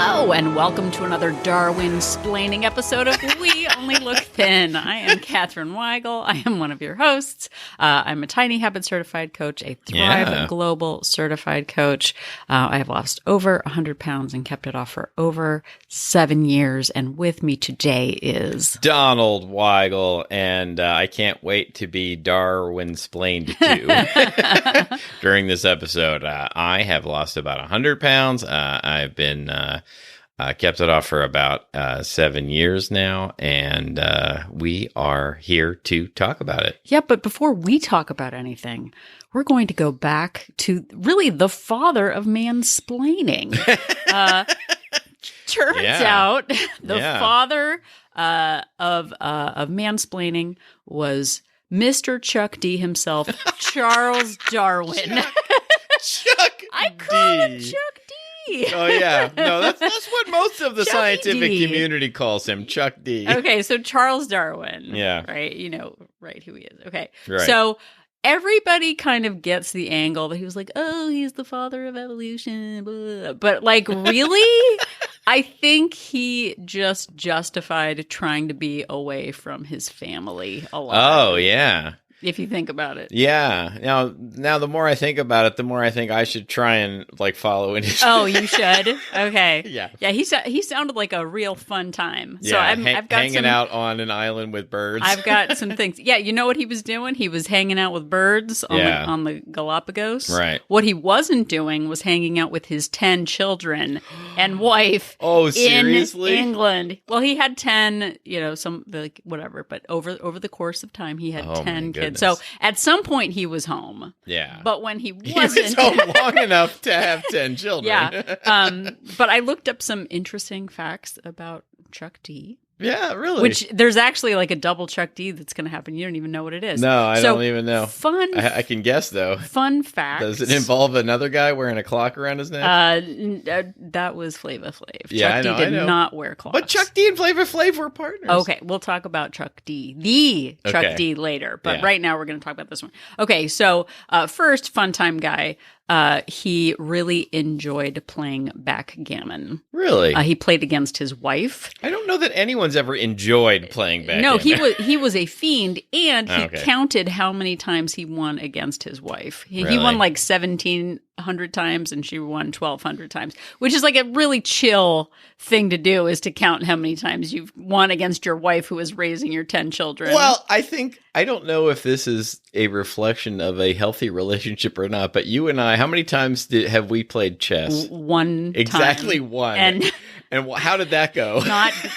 Hello, and welcome to another Darwin-splaining episode of We Only Look Thin. I am Katherine Weigel. I am one of your hosts. I'm a Tiny Habit certified coach, a Thrive Global certified coach. I have lost over 100 pounds and kept it off for over 7 years. And with me today is Donald Weigel, and I can't wait to be Darwin-splained to during this episode. I have lost about 100 pounds. I've been kept it off for about 7 years now, and we are here to talk about it. Yeah, but before we talk about anything, we're going to go back to really the father of mansplaining. Turns out the father of mansplaining was Mr. Chuck D himself, Charles Darwin. Chuck I call him Chuck D. Oh, yeah. No, that's what most of the scientific community calls him, Chuck D. Okay, so Charles Darwin. Yeah. Right? You know, right, who he is. Okay. Right. So everybody kind of gets the angle that he was like, oh, he's the father of evolution. Blah. But, like, really? I think he just justified trying to be away from his family a lot. Oh, yeah. If you think about it. Yeah. Now, the more I think about it, the more I think I should try and follow in his. Oh, you should. Okay. Yeah. Yeah. He sounded like a real fun time. So yeah, I've got hanging out on an island with birds. I've got some things. Yeah. You know what he was doing? He was hanging out with birds on the Galapagos. Right. What he wasn't doing was hanging out with his 10 children and wife. Oh, seriously? In England. Well, he had 10. Whatever. But over the course of time, he had 10 kids. So at some point he was home. Yeah. But when he wasn't. He was home long enough to have 10 children. Yeah. But I looked up some interesting facts about Chuck D. Yeah, really? Which there's actually like a double Chuck D that's going to happen. You don't even know what it is. No, I don't even know. I can guess, though. Fun fact. Does it involve another guy wearing a clock around his neck? That was Flava Flav. Yeah, Chuck D did not wear clocks. But Chuck D and Flava Flav were partners. Okay, we'll talk about Chuck D. Chuck D later. But right now we're going to talk about this one. Okay, so first, fun time guy. He really enjoyed playing backgammon. Really? He played against his wife. I don't know that anyone's ever enjoyed playing backgammon. No, he was a fiend, and he counted how many times he won against his wife. He won like 1,700 times, and she won 1,200 times, which is like a really chill thing to do, is to count how many times you've won against your wife who is raising your 10 children. Well, I don't know if this is a reflection of a healthy relationship or not, but you and I, how many times have we played chess? One time. Exactly one. And how did that go?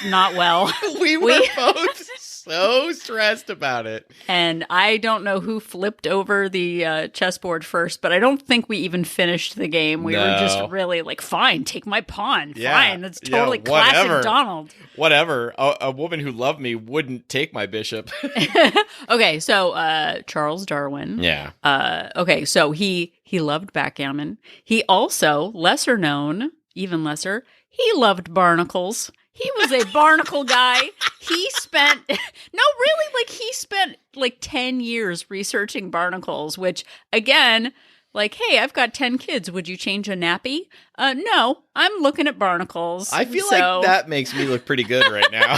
Not well. we were both so stressed about it. And I don't know who flipped over the chessboard first, but I don't think we even finished the game. We were just really like, fine, take my pawn. Yeah. Fine, that's totally classic Donald. Whatever. A woman who loved me wouldn't take my bishop. Okay, so Charles Darwin. Yeah. Okay, so he loved backgammon. He also, lesser known, even lesser, he loved barnacles. He was a barnacle guy. He spent 10 years researching barnacles, which, again, like, hey, I've got 10 kids. Would you change a nappy? No, I'm looking at barnacles. I feel like that makes me look pretty good right now.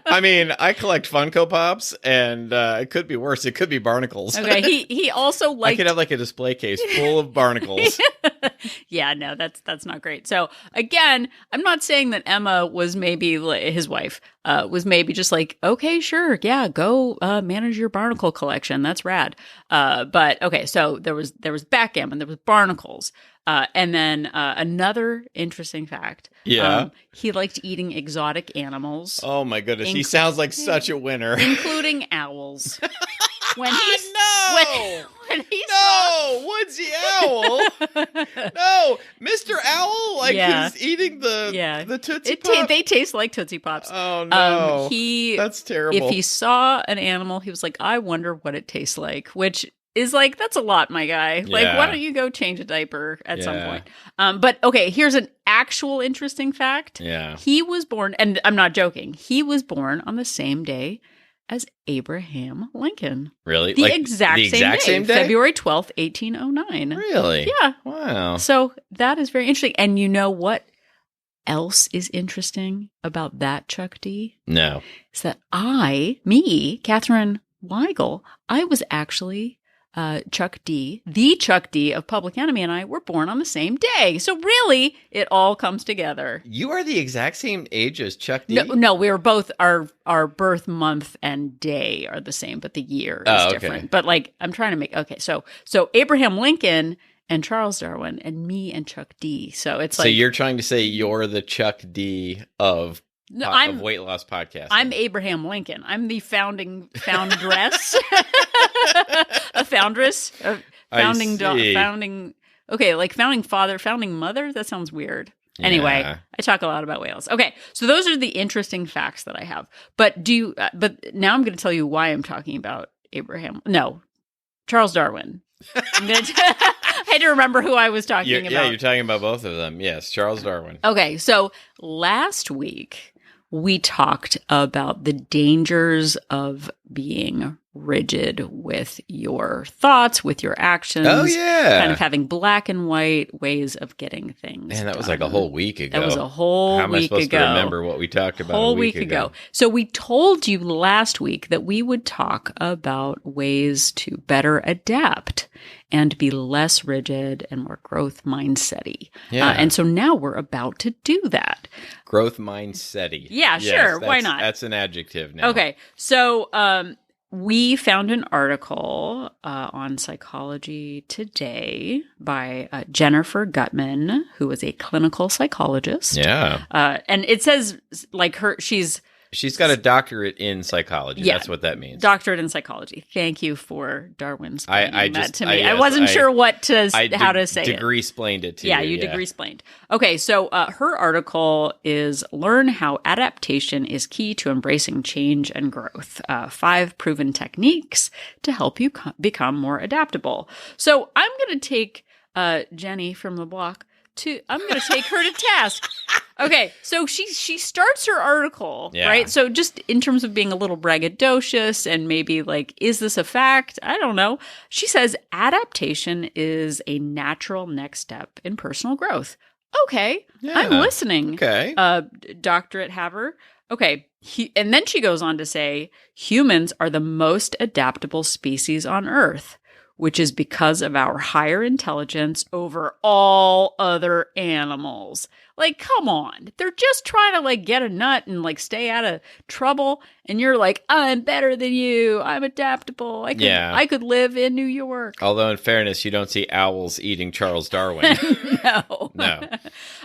I mean, I collect Funko Pops, and it could be worse. It could be barnacles. Okay, he also liked... I could have like a display case full of barnacles. Yeah, no, that's not great. So again, I'm not saying that Emma was maybe his wife was maybe just like, okay, sure, yeah, go manage your barnacle collection. That's rad. But okay, so there was backgammon, there was barnacles. And then another interesting fact. Yeah. He liked eating exotic animals. Oh, my goodness. He sounds like such a winner. Including owls. When he Woodsy Owl. No, Mr. Owl, he's eating the Tootsie Pop. They taste like Tootsie Pops. Oh, no. That's terrible. If he saw an animal, he was like, I wonder what it tastes like, which is like, that's a lot, my guy. Like, why don't you go change a diaper at some point? But okay, here's an actual interesting fact. Yeah. He was born, and I'm not joking, he was born on the same day as Abraham Lincoln. Really? The exact same day? February 12th, 1809. Really? Yeah. Wow. So that is very interesting. And you know what else is interesting about that Chuck D? No. Is that Catherine Weigel, I was actually Chuck D, the Chuck D of Public Enemy, and I were born on the same day. So really, it all comes together. You are the exact same age as Chuck D? No, we were both, our birth month and day are the same, but the year is different. But like, I'm trying to make, so Abraham Lincoln and Charles Darwin and me and Chuck D. So it's like. So you're trying to say you're the Chuck D of weight loss podcast. I'm Abraham Lincoln. I'm the foundress, a foundress, founding father, founding mother. That sounds weird. Yeah. Anyway, I talk a lot about whales. Okay, so those are the interesting facts that I have. But now I'm going to tell you why I'm talking about Charles Darwin. I had to remember who I was talking about. Yeah, you're talking about both of them. Yes, Charles Darwin. Okay, so last week we talked about the dangers of being rigid with your thoughts, with your actions. Oh, yeah. Kind of having black and white ways of getting things Man, that done. was like a whole week ago. That was a whole week ago. How am I supposed to remember what we talked about a week ago? So we told you last week that we would talk about ways to better adapt and be less rigid and more growth mindset-y. Yeah. And so now we're about to do that. Growth mindset-y. Yeah, sure. Why not? That's an adjective now. Okay. So we found an article on Psychology Today by Jennifer Guttman, who is a clinical psychologist. Yeah. And it says like She's got a doctorate in psychology. Yeah, that's what that means. Doctorate in psychology. Thank you for Darwin's that to me. Yes, I wasn't sure how to say it. Degree-splained it to you. Yeah, you degree-splained. Okay, so her article is Learn How Adaptation is Key to Embracing Change and Growth. 5 proven techniques to help you become more adaptable. So I'm going to take Jenny from the block. I'm going to take her to task. Okay, so she starts her article, right? So just in terms of being a little braggadocious and maybe like, is this a fact? I don't know. She says adaptation is a natural next step in personal growth. Okay, I'm listening. Okay, Doctorate haver. Okay, and then she goes on to say humans are the most adaptable species on Earth, which is because of our higher intelligence over all other animals. Like, come on. They're just trying to, like, get a nut and, like, stay out of trouble. And you're like, I'm better than you. I'm adaptable. I could live in New York. Although, in fairness, you don't see owls eating Charles Darwin. No.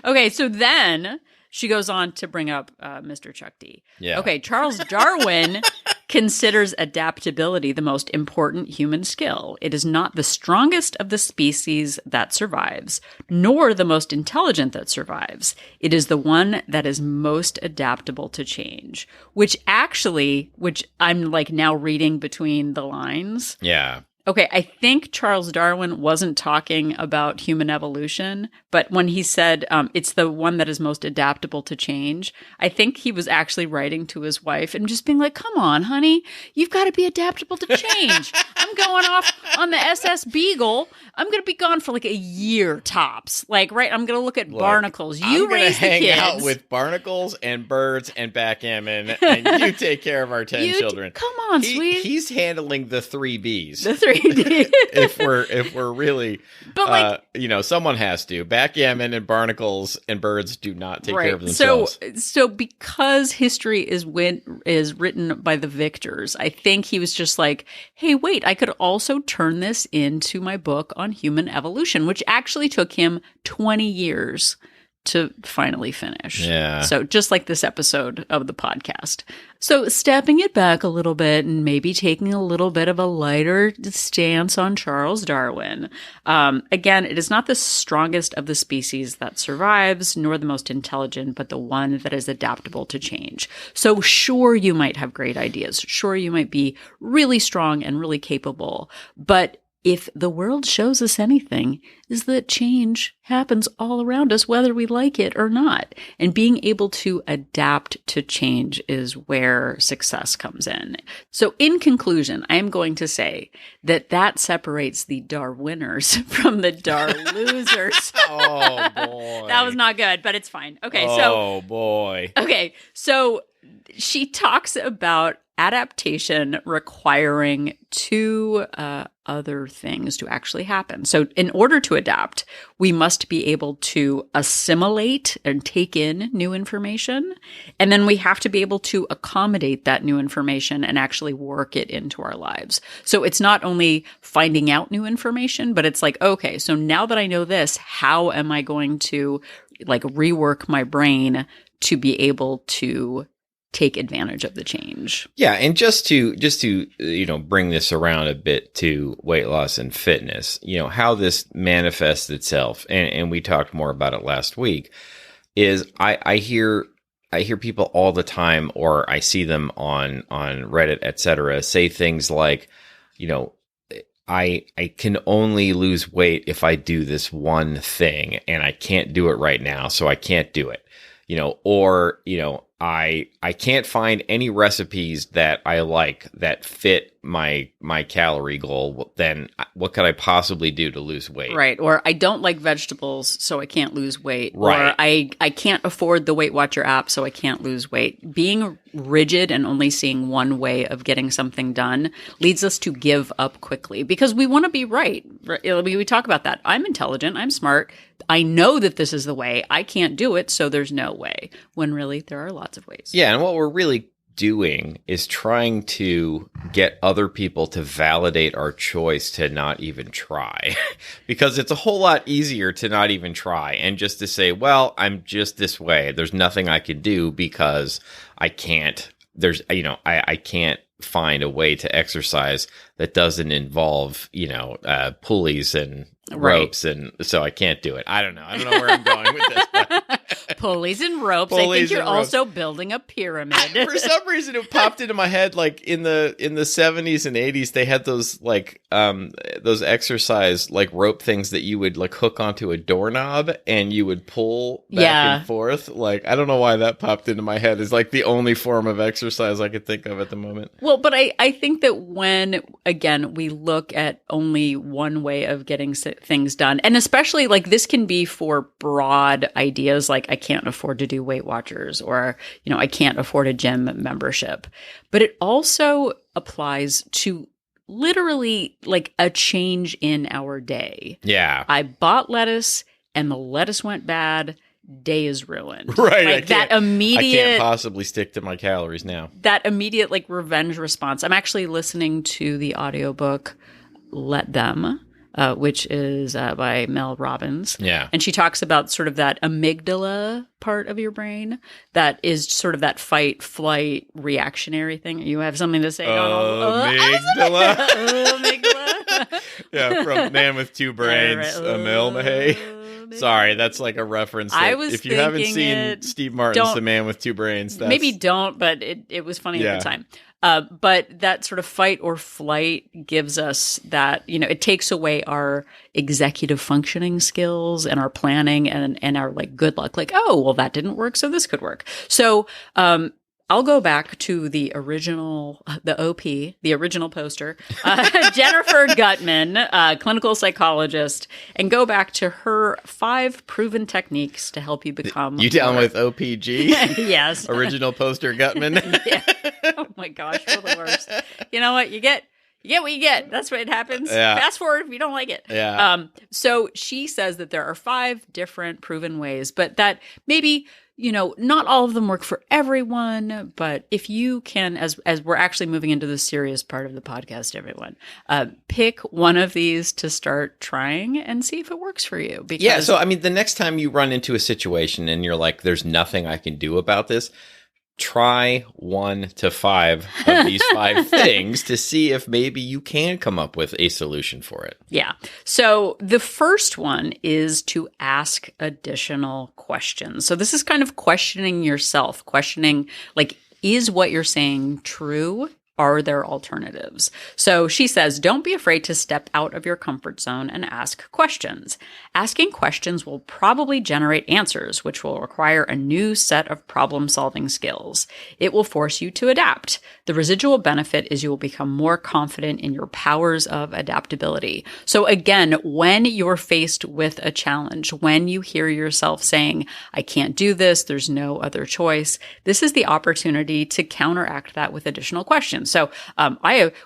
Okay, so then she goes on to bring up Mr. Chuck D. Yeah. Okay, Charles Darwin considers adaptability the most important human skill. It is not the strongest of the species that survives, nor the most intelligent that survives. It is the one that is most adaptable to change, which I'm like now reading between the lines. Yeah. Okay, I think Charles Darwin wasn't talking about human evolution, but when he said it's the one that is most adaptable to change, I think he was actually writing to his wife and just being like, come on, honey, you've got to be adaptable to change. I'm going off on the SS Beagle. I'm going to be gone for like a year tops. Like, right, I'm going to look at barnacles. You raise the kids. I'm going to hang out with barnacles and birds and backgammon, and you take care of our 10 children. Come on, sweetie. He's handling the 3 Bs. The 3D. if we're really, but someone has to. Backgammon and barnacles and birds do not take care of themselves. So because history is written by the victors, I think he was just like, hey, wait, I could also turn this into my book on human evolution, which actually took him 20 years to finally finish. Yeah. So just like this episode of the podcast. So stepping it back a little bit and maybe taking a little bit of a lighter stance on Charles Darwin. Again, it is not the strongest of the species that survives, nor the most intelligent, but the one that is adaptable to change. So sure, you might have great ideas. Sure, you might be really strong and really capable, but if the world shows us anything, is that change happens all around us, whether we like it or not. And being able to adapt to change is where success comes in. So in conclusion, I am going to say that separates the DAR winners from the DAR losers. Oh, boy. That was not good, but it's fine. Okay, oh, boy. Okay, so she talks about adaptation requiring two other things to actually happen. So in order to adapt, we must be able to assimilate and take in new information. And then we have to be able to accommodate that new information and actually work it into our lives. So it's not only finding out new information, but it's like, okay, so now that I know this, how am I going to like rework my brain to be able to take advantage of the change? Yeah, and just to bring this around a bit to weight loss and fitness, how this manifests itself, and we talked more about it last week, is I hear people all the time, or I see them on Reddit, etc., say things like, I can only lose weight if I do this one thing, and I can't do it right now, so I can't do it. I can't find any recipes that I like that fit my calorie goal. Then what could I possibly do to lose weight? Right. Or I don't like vegetables, so I can't lose weight. Right. Or I can't afford the Weight Watcher app, so I can't lose weight. Being rigid and only seeing one way of getting something done leads us to give up quickly because we want to be right. We talk about that. I'm intelligent. I'm smart. I know that this is the way. I can't do it, so there's no way. When really, there are lots of ways. Yeah, and what we're really doing is trying to get other people to validate our choice to not even try. Because it's a whole lot easier to not even try and just to say, well, I'm just this way. There's nothing I can do because I can't. I can't find a way to exercise that doesn't involve, pulleys and ropes, and so I can't do it. I don't know where I'm going with this. But pulleys and ropes. I think you're also building a pyramid. For some reason, it popped into my head like in the 70s and 80s, they had those those exercise like rope things that you would like hook onto a doorknob and you would pull back and forth. Like, I don't know why that popped into my head. It's like the only form of exercise I could think of at the moment. Well, but I think that when, again, we look at only one way of getting things done, and especially like this can be for broad ideas like I can't afford to do Weight Watchers, or, I can't afford a gym membership. But it also applies to literally like a change in our day. Yeah. I bought lettuce and the lettuce went bad. Day is ruined. Right. Like I can't possibly stick to my calories now. That immediate like revenge response. I'm actually listening to the audiobook Let Them, which is by Mel Robbins. Yeah. And she talks about sort of that amygdala part of your brain that is sort of that fight, flight, reactionary thing. You have something to say? Amygdala. Amygdala. Yeah, from Man with Two Brains, Emil Mahay. Sorry, that's like a reference. If you haven't seen Steve Martin's The Man with Two Brains, maybe don't, but it was funny at the time. But that sort of fight or flight gives us that, it takes away our executive functioning skills and our planning and our like good luck. Like, oh, well, that didn't work, so this could work. So I'll go back to the original poster, Jennifer Guttman, clinical psychologist, and go back to her 5 proven techniques to help you become. You down with OPG? Yes. Original poster Guttman. Yeah. Oh my gosh, we're the worst. You know what? You get what you get. That's what happens. Yeah. Fast forward if you don't like it. Yeah. So she says that there are 5 different proven ways, but that maybe, not all of them work for everyone, but if you can, as we're actually moving into the serious part of the podcast, everyone, pick one of these to start trying and see if it works for you. Because yeah. So, the next time you run into a situation and you're like, there's nothing I can do about this, try 1 to 5 of these 5 things to see if maybe you can come up with a solution for it. Yeah. So the first one is to ask additional questions. So this is kind of questioning yourself, questioning like, is what you're saying true? Are there alternatives? So she says, don't be afraid to step out of your comfort zone and ask questions. Asking questions will probably generate answers, which will require a new set of problem-solving skills. It will force you to adapt. The residual benefit is you will become more confident in your powers of adaptability. So again, when you're faced with a challenge, when you hear yourself saying, I can't do this, there's no other choice, this is the opportunity to counteract that with additional questions. So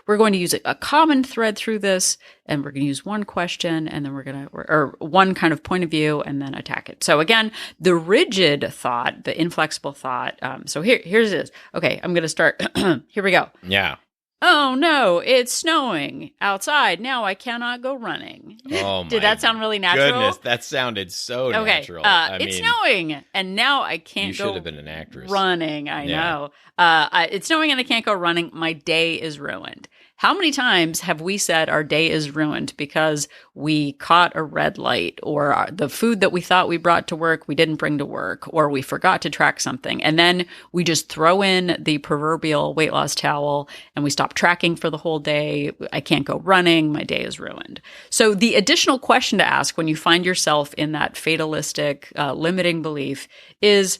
we're going to use a common thread through this, and we're going to use one question, and then or one kind of point of view, and then attack it. So again, the rigid thought, the inflexible thought. So here's this. Okay, I'm going to start. Here we go. Yeah. Oh no, it's snowing outside. Now I cannot go running. Oh my Did that sound really natural? Goodness, that sounded so natural. It's snowing, and now I can't you go. should have been an actress. Running, I know. It's snowing and I can't go running. My day is ruined. How many times have we said our day is ruined because we caught a red light, or the food that we thought we brought to work we didn't bring to work, or we forgot to track something, and then we just throw in the proverbial weight loss towel and we stop tracking for the whole day. I can't go running. My day is ruined. So the additional question to ask when you find yourself in that fatalistic, limiting belief is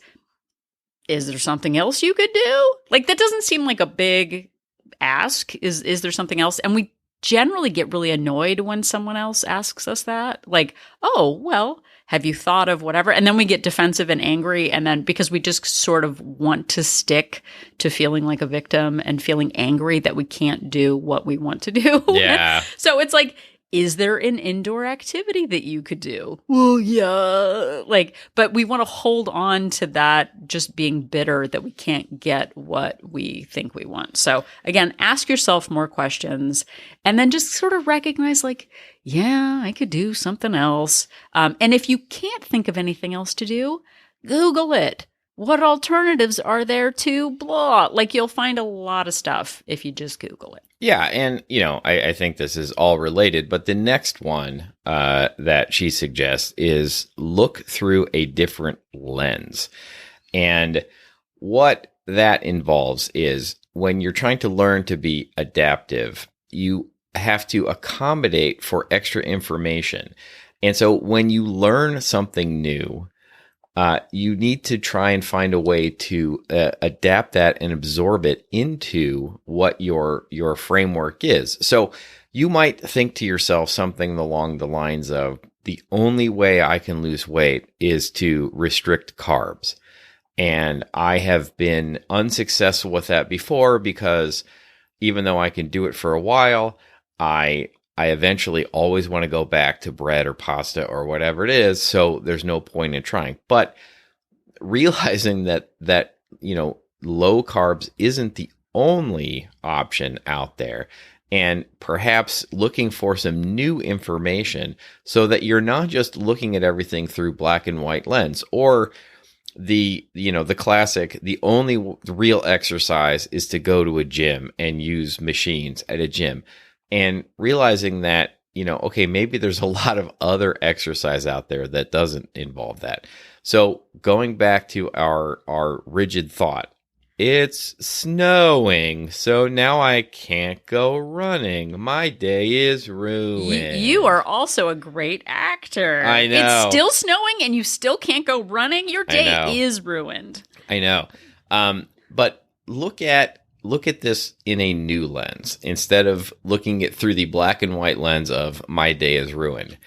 there something else you could do? Like, that doesn't seem like a big ask. Is there something else? And we generally get really annoyed when someone else asks us that. Like, oh, well, have you thought of whatever? And then we get defensive and angry. And then because we just sort of want to stick to feeling like a victim and feeling angry that we can't do what we want to do. Yeah. So it's like, is there an indoor activity that you could do? Well, yeah. But we want to hold on to that just being bitter that we can't get what we think we want. So again, ask yourself more questions and then just sort of recognize yeah, I could do something else. And if you can't think of anything else to do, Google it. What alternatives are there to blah? You'll find a lot of stuff if you just Google it. Yeah. And, I think this is all related, but the next one that she suggests is look through a different lens. And what that involves is when you're trying to learn to be adaptive, you have to accommodate for extra information. And so when you learn something new, you need to try and find a way to adapt that and absorb it into what your framework is. So you might think to yourself something along the lines of, the only way I can lose weight is to restrict carbs. And I have been unsuccessful with that before because even though I can do it for a while, I eventually always want to go back to bread or pasta or whatever it is. So there's no point in trying. But realizing that low carbs isn't the only option out there, and perhaps looking for some new information so that you're not just looking at everything through black and white lens, or the classic, the only real exercise is to go to a gym and use machines at a gym. And realizing that, okay, maybe there's a lot of other exercise out there that doesn't involve that. So going back to our rigid thought, it's snowing, so now I can't go running. My day is ruined. You are also a great actor. I know. It's still snowing and you still can't go running. Your day is ruined. I know. But look at this in a new lens instead of looking at through the black and white lens of my day is ruined.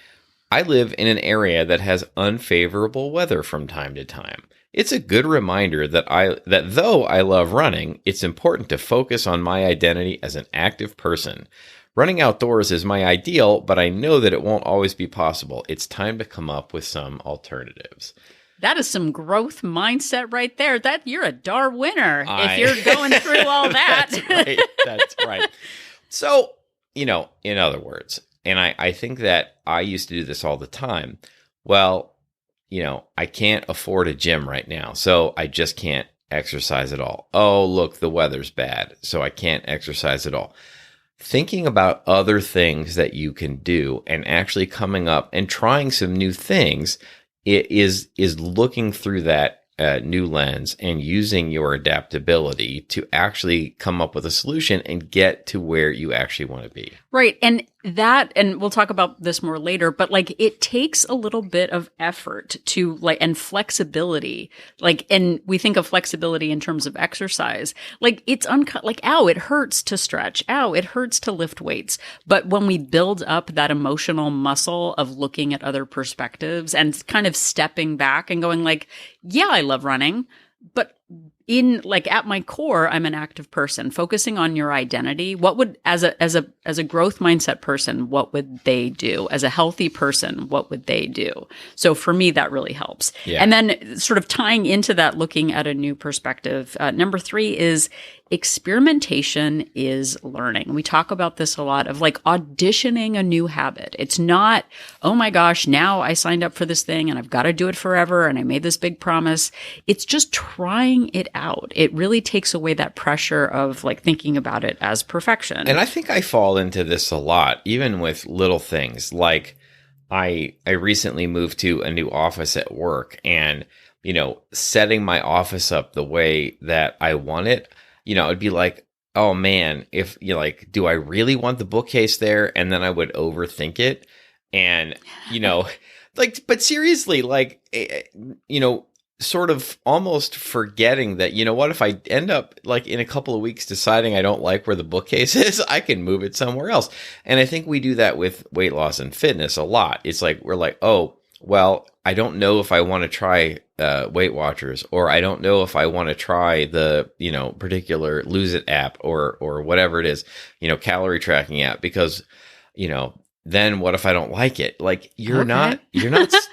I live in an area that has unfavorable weather from time to time. It's a good reminder that though I love running, it's important to focus on my identity as an active person. Running outdoors is my ideal, but I know that it won't always be possible. It's time to come up with some alternatives. That is some growth mindset right there. That you're a DAR winner if you're going through all that. That's right. So, in other words, and I think that I used to do this all the time. Well, I can't afford a gym right now, so I just can't exercise at all. Oh, look, the weather's bad, so I can't exercise at all. Thinking about other things that you can do and actually coming up and trying some new things is looking through that new lens and using your adaptability to actually come up with a solution and get to where you actually want to be. Right. And we'll talk about this more later, but like it takes a little bit of effort to like, and flexibility, like, and we think of flexibility in terms of exercise, like it's like, ow, it hurts to stretch. Ow, it hurts to lift weights. But when we build up that emotional muscle of looking at other perspectives and kind of stepping back and going like, yeah, I love running, but in like at my core, I'm an active person. Focusing on your identity, what would as a growth mindset person, what would they do? As a healthy person, what would they do? So for me, that really helps. Yeah. And then sort of tying into that, looking at a new perspective. Number 3 is experimentation is learning. We talk about this a lot of like auditioning a new habit. It's not, oh my gosh, now I signed up for this thing and I've got to do it forever and I made this big promise. It's just trying it out. It really takes away that pressure of like thinking about it as perfection. And I think I fall into this a lot, even with little things. Like I recently moved to a new office at work, and, you know, setting my office up the way that I want it, you know, it'd be like, oh man, if you like, do I really want the bookcase there? And then I would overthink it. And, you know, like, but seriously, like, you know, sort of almost forgetting that, you know what, if I end up like in a couple of weeks deciding I don't like where the bookcase is, I can move it somewhere else. And I think we do that with weight loss and fitness a lot. It's like, we're like, oh, well, I don't know if I want to try Weight Watchers, or I don't know if I want to try the, you know, particular Lose It app or whatever it is, you know, calorie tracking app, because, you know, then what if I don't like it? Like you're not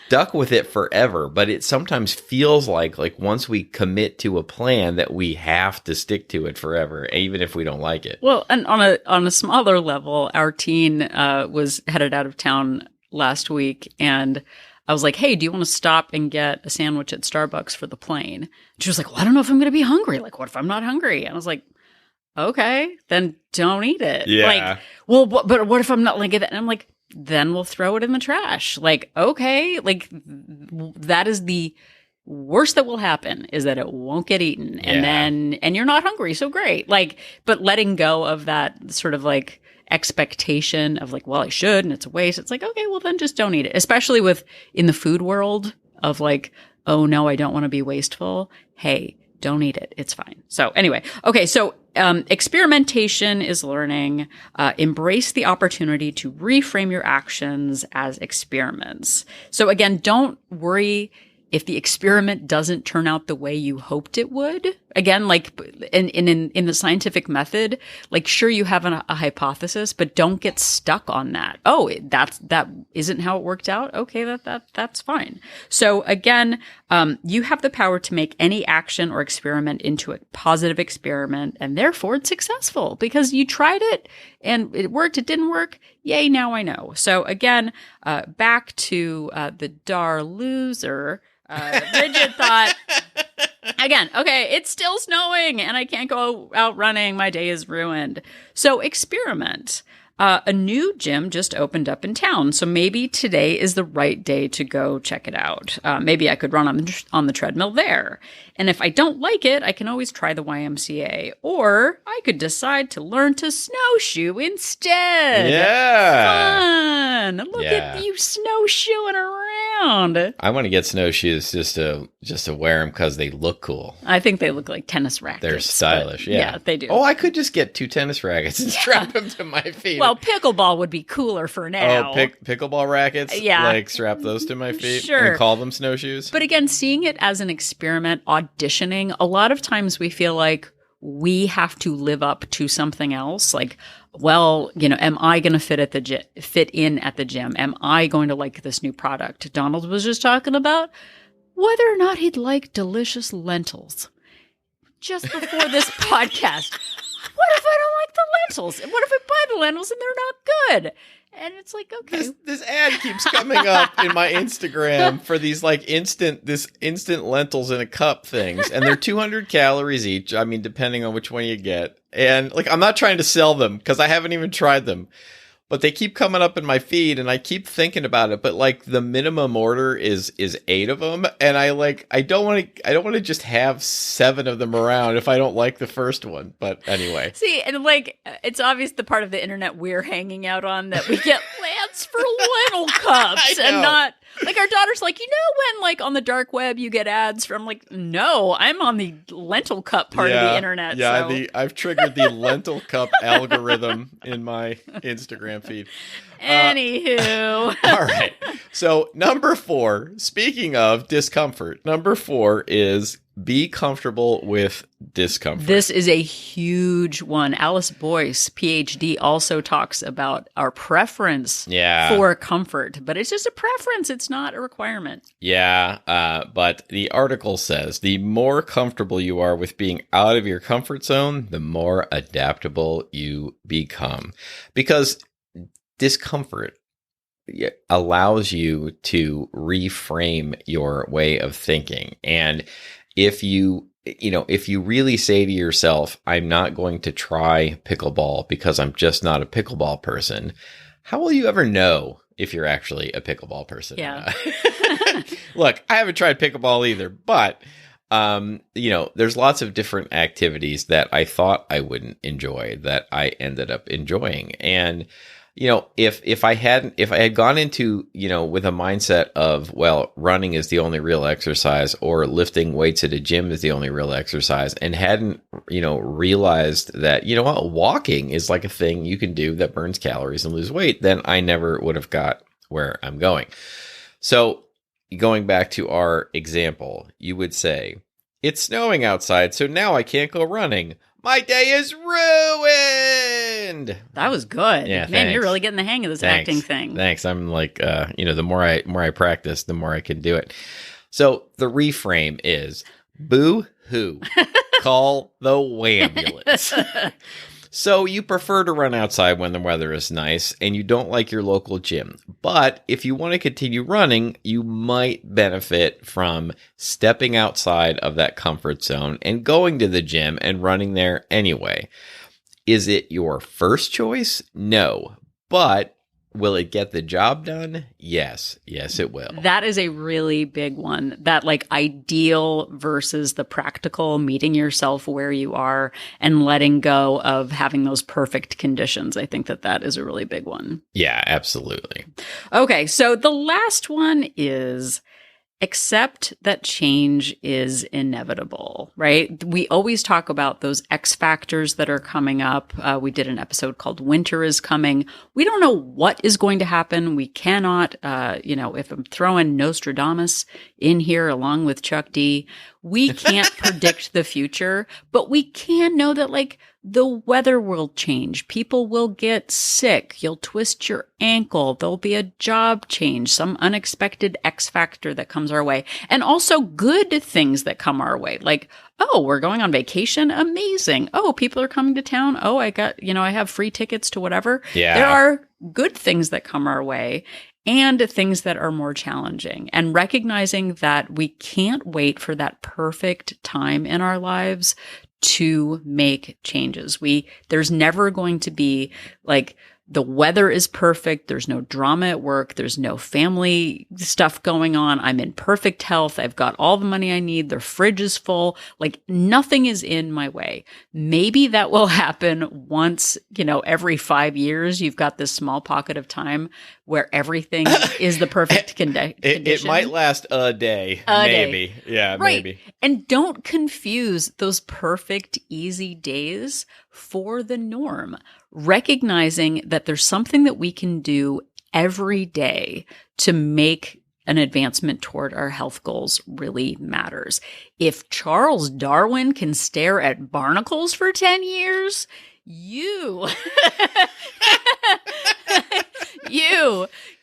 stuck with it forever, but it sometimes feels like once we commit to a plan that we have to stick to it forever, even if we don't like it. Well, and on a smaller level, our teen was headed out of town last week, and I was like, hey, do you want to stop and get a sandwich at Starbucks for the plane? And she was like, well, I don't know if I'm going to be hungry. Like, what if I'm not hungry? And I was like, okay, then don't eat it. Yeah. Like, well, but what if I'm not like it? And I'm like, then we'll throw it in the trash. Like, okay, like that is the worst that will happen, is that it won't get eaten. And you're not hungry. So great. Like, but letting go of that sort of like expectation of like, well, I should, and it's a waste. It's like, okay, well then just don't eat it. Especially with in the food world of like, oh no, I don't want to be wasteful. Hey, don't eat it. It's fine. So anyway, okay. So experimentation is learning. Embrace the opportunity to reframe your actions as experiments. So again, don't worry if the experiment doesn't turn out the way you hoped it would. Again, like in the scientific method, like sure you have a hypothesis, but don't get stuck on that. Oh, that isn't how it worked out. Okay, that's fine. So again, you have the power to make any action or experiment into a positive experiment, and therefore it's successful because you tried it and it worked. It didn't work. Yay! Now I know. So again, back to the DAR loser. Bridget thought, again, okay, it's still snowing and I can't go out running. My day is ruined. So experiment. A new gym just opened up in town, so maybe today is the right day to go check it out. Maybe I could run on the treadmill there. And if I don't like it, I can always try the YMCA. Or I could decide to learn to snowshoe instead. Yeah. Fun. Look at you snowshoeing around. I want to get snowshoes just to wear them because they look cool. I think they look like tennis rackets. They're stylish. Yeah, they do. Oh, I could just get 2 tennis rackets and strap them to my feet. Well, pickleball would be cooler for now. Oh, pickleball rackets? Yeah. Like strap those to my feet Sure. and call them snowshoes? But again, seeing it as an experiment, auditioning, a lot of times we feel like we have to live up to something else. Like, well, you know, am I going to fit in at the gym? Am I going to like this new product? Donald was just talking about whether or not he'd like delicious lentils just before this podcast. What if I don't like the lentils? And what if I buy the lentils and they're not good? And it's like, okay. This ad keeps coming up in my Instagram for these like instant lentils in a cup things. And they're 200 calories each. I mean, depending on which one you get. And like, I'm not trying to sell them because I haven't even tried them. but they keep coming up in my feed and I keep thinking about it. But like the minimum order is 8 of them. And I don't want to just have 7 of them around if I don't like the first one. But anyway. See, and like, it's obvious the part of the internet we're hanging out on that we get ads for lentil cups and not like our daughter's like, when like on the dark web you get ads from like, no, I'm on the lentil cup part of the internet. Yeah, so. I've triggered the lentil cup algorithm in my Instagram feed. Anywho. All right. So number 4, speaking of discomfort, number 4 is be comfortable with discomfort. This is a huge one. Alice Boyce, PhD, also talks about our preference for comfort, but it's just a preference. It's not a requirement. Yeah, but the article says the more comfortable you are with being out of your comfort zone, the more adaptable you become. Because discomfort allows you to reframe your way of thinking. And if you really say to yourself, I'm not going to try pickleball because I'm just not a pickleball person, how will you ever know if you're actually a pickleball person? Yeah. Look, I haven't tried pickleball either, but there's lots of different activities that I thought I wouldn't enjoy that I ended up enjoying. And if I had gone into, with a mindset of, well, running is the only real exercise or lifting weights at a gym is the only real exercise and hadn't, realized that, walking is like a thing you can do that burns calories and lose weight, then I never would have got where I'm going. So going back to our example, you would say, it's snowing outside, so now I can't go running. My day is ruined. That was good. Yeah, man, thanks. You're really getting the hang of this acting thing. Thanks. I'm like, the more I practice, the more I can do it. So the reframe is boo-hoo. Call the wambulance. So you prefer to run outside when the weather is nice and you don't like your local gym. But if you want to continue running, you might benefit from stepping outside of that comfort zone and going to the gym and running there anyway. Is it your first choice? No. But will it get the job done? Yes. Yes, it will. That is a really big one. That like ideal versus the practical, meeting yourself where you are and letting go of having those perfect conditions. I think that is a really big one. Yeah, absolutely. Okay. So the last one is accept that change is inevitable, right? We always talk about those X factors that are coming up. We did an episode called Winter is Coming. We don't know what is going to happen. We cannot, if I'm throwing Nostradamus in here along with Chuck D, we can't predict the future, but we can know that like the weather will change. People will get sick. You'll twist your ankle. There'll be a job change, some unexpected X factor that comes our way. And also good things that come our way. Like, oh, we're going on vacation. Amazing. Oh, people are coming to town. Oh, I have free tickets to whatever. Yeah. There are good things that come our way and things that are more challenging, and recognizing that we can't wait for that perfect time in our lives to make changes. There's never going to be like the weather is perfect. There's no drama at work. There's no family stuff going on. I'm in perfect health. I've got all the money I need. The fridge is full. Like nothing is in my way. Maybe that will happen once, every 5 years, you've got this small pocket of time where everything is the perfect condition. It might last a day. Maybe. Yeah, right. Maybe. And don't confuse those perfect, easy days for the norm. Recognizing that there's something that we can do every day to make an advancement toward our health goals really matters. If Charles Darwin can stare at barnacles for 10 years, you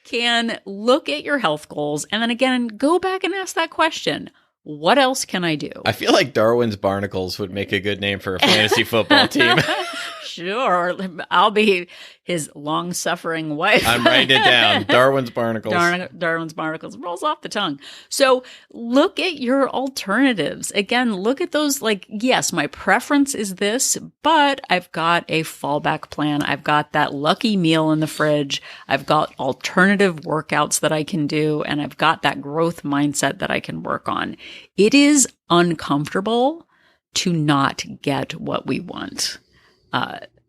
can look at your health goals and then again, go back and ask that question. What else can I do? I feel like Darwin's Barnacles would make a good name for a fantasy football team. Sure. I'll be his long-suffering wife. I'm writing it down. Darwin's barnacles. Darwin's barnacles. Rolls off the tongue. So look at your alternatives. Again, look at those like, yes, my preference is this, but I've got a fallback plan. I've got that lucky meal in the fridge. I've got alternative workouts that I can do, and I've got that growth mindset that I can work on. It is uncomfortable to not get what we want.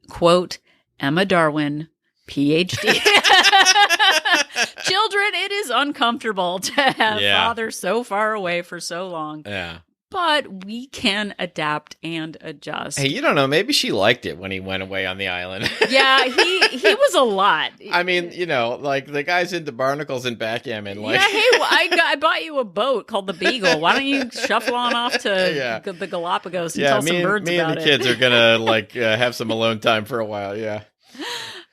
Quote, Emma Darwin, PhD. Children, it is uncomfortable to have father so far away for so long. Yeah. But we can adapt and adjust. Hey, you don't know. Maybe she liked it when he went away on the island. Yeah, he was a lot. I mean, like the guys into barnacles and backgammon. Like, yeah, hey, I bought you a boat called the Beagle. Why don't you shuffle on off to the Galapagos and tell some birds about it? Me and the kids are gonna have some alone time for a while. Yeah.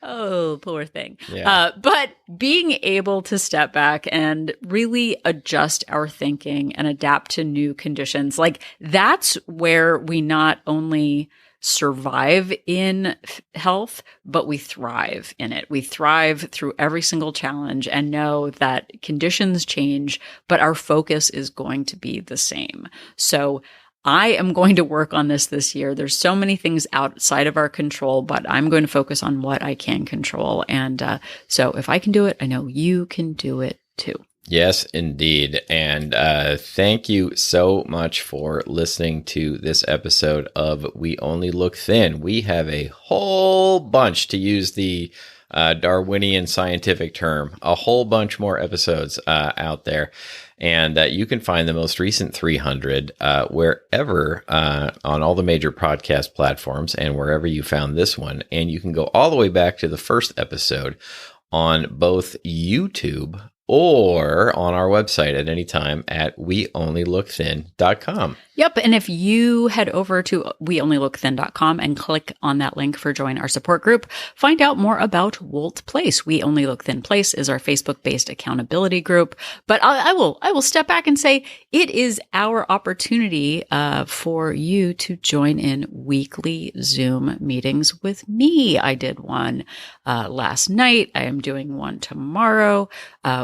Oh, poor thing. Yeah. But being able to step back and really adjust our thinking and adapt to new conditions, like that's where we not only survive in health, but we thrive in it. We thrive through every single challenge and know that conditions change, but our focus is going to be the same. So I am going to work on this year. There's so many things outside of our control, but I'm going to focus on what I can control. And so if I can do it, I know you can do it too. Yes, indeed. And thank you so much for listening to this episode of We Only Look Thin. We have a whole bunch, to use the Darwinian scientific term, a whole bunch more episodes out there. And you can find the most recent 300 wherever on all the major podcast platforms and wherever you found this one. And you can go all the way back to the first episode on both YouTube or on our website at any time at weonlylookthin.com. Yep. And if you head over to weonlylookthin.com and click on that link for join our support group, find out more about Wolt Place. We Only Look Thin Place is our Facebook-based accountability group. But I will step back and say it is our opportunity for you to join in weekly Zoom meetings with me. I did one last night. I am doing one tomorrow.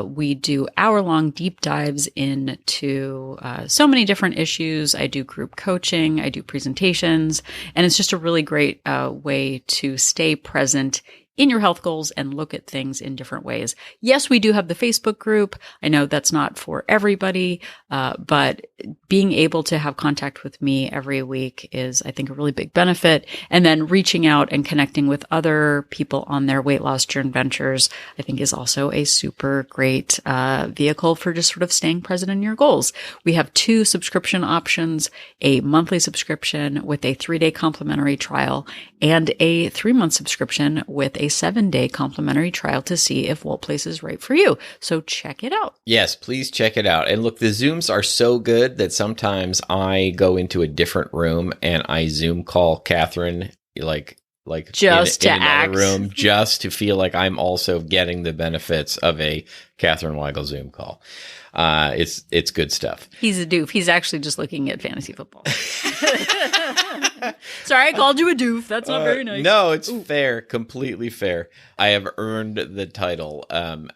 We do hour-long deep dives into so many different issues. I do group coaching, I do presentations, and it's just a really great way to stay present in your health goals and look at things in different ways. Yes, we do have the Facebook group. I know that's not for everybody, but being able to have contact with me every week is, I think, a really big benefit. And then reaching out and connecting with other people on their weight loss journey ventures, I think is also a super great vehicle for just sort of staying present in your goals. We have 2 subscription options, a monthly subscription with a 3-day complimentary trial and a 3-month subscription with a 7-day complimentary trial to see if Wolt Place is right for you. So check it out. Yes, please check it out. And look, the Zooms are so good that sometimes I go into a different room and I Zoom call Catherine like just in to another act. room, just to feel like I'm also getting the benefits of a Catherine Weigel Zoom call. It's good stuff. He's a doof. He's actually just looking at fantasy football. Sorry, I called you a doof. That's not very nice. No, it's fair. Completely fair. I have earned the title.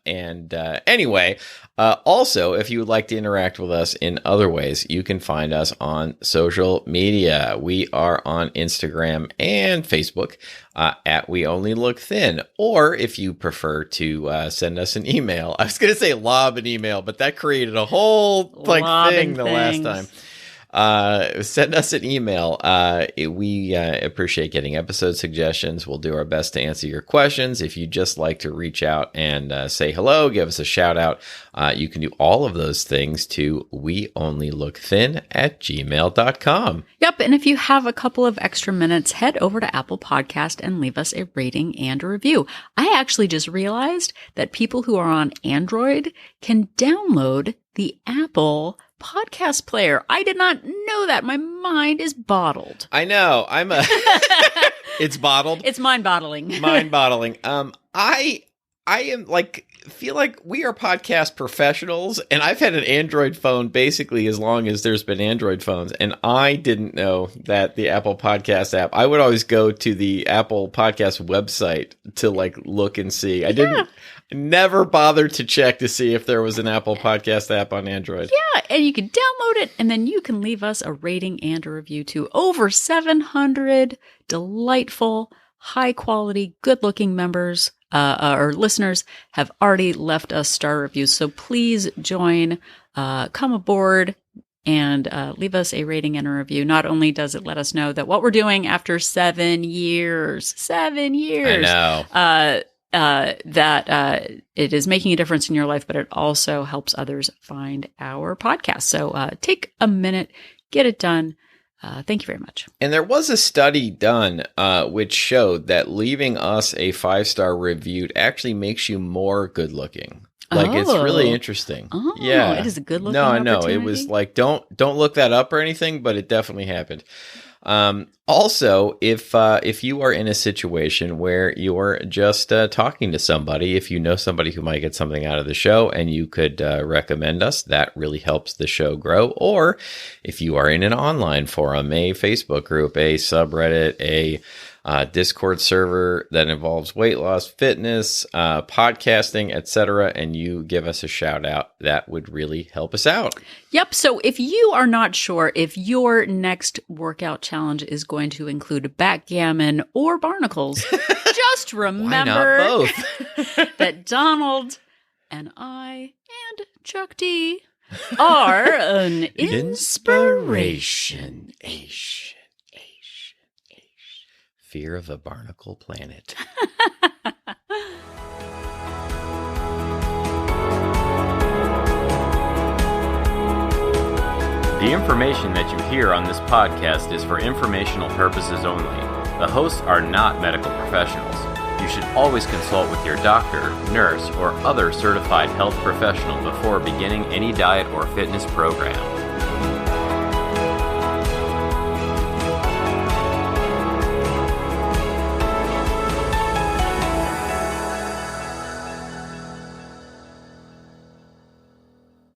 Anyway, also, if you would like to interact with us in other ways, you can find us on social media. We are on Instagram and Facebook at We Only Look Thin. Or if you prefer to send us an email, I was going to say lob an email, but that created a whole thing the last time. Send us an email. We appreciate getting episode suggestions. We'll do our best to answer your questions. If you just like to reach out and say hello, give us a shout out, you can do all of those things to weonlylookthin@gmail.com. Yep. And if you have a couple of extra minutes, head over to Apple Podcast and leave us a rating and a review. I actually just realized that people who are on Android can download the Apple podcast player. I did not know that. My mind is bottled. I know. It's bottled. It's mind bottling. Mind bottling. I am feel like we are podcast professionals, and I've had an Android phone basically as long as there's been Android phones, and I didn't know that the Apple Podcast app, I would always go to the Apple Podcast website to look and see. I never bothered to check to see if there was an Apple Podcast app on Android. Yeah, and you can download it, and then you can leave us a rating and a review too. Over 700 delightful, high-quality, good-looking members or listeners have already left us star reviews. So please join, come aboard, and leave us a rating and a review. Not only does it let us know that what we're doing after 7 years, I know. That it is making a difference in your life, but it also helps others find our podcast. So take a minute, get it done. Thank you very much. And there was a study done which showed that leaving us a 5-star review actually makes you more good looking. It's really interesting. Oh, yeah, it is a good looking. No, I know. It was don't look that up or anything, but it definitely happened. Also, if you are in a situation where you're just talking to somebody, if you know somebody who might get something out of the show and you could recommend us, that really helps the show grow. Or if you are in an online forum, a Facebook group, a subreddit, a Discord server that involves weight loss, fitness, podcasting, etc., and you give us a shout out, that would really help us out. Yep. So if you are not sure if your next workout challenge is going to include backgammon or barnacles, just remember that Donald and I and Chuck D are an inspiration. Fear of a barnacle planet. The information that you hear on this podcast is for informational purposes only. The hosts are not medical professionals. You should always consult with your doctor, nurse, or other certified health professional before beginning any diet or fitness program.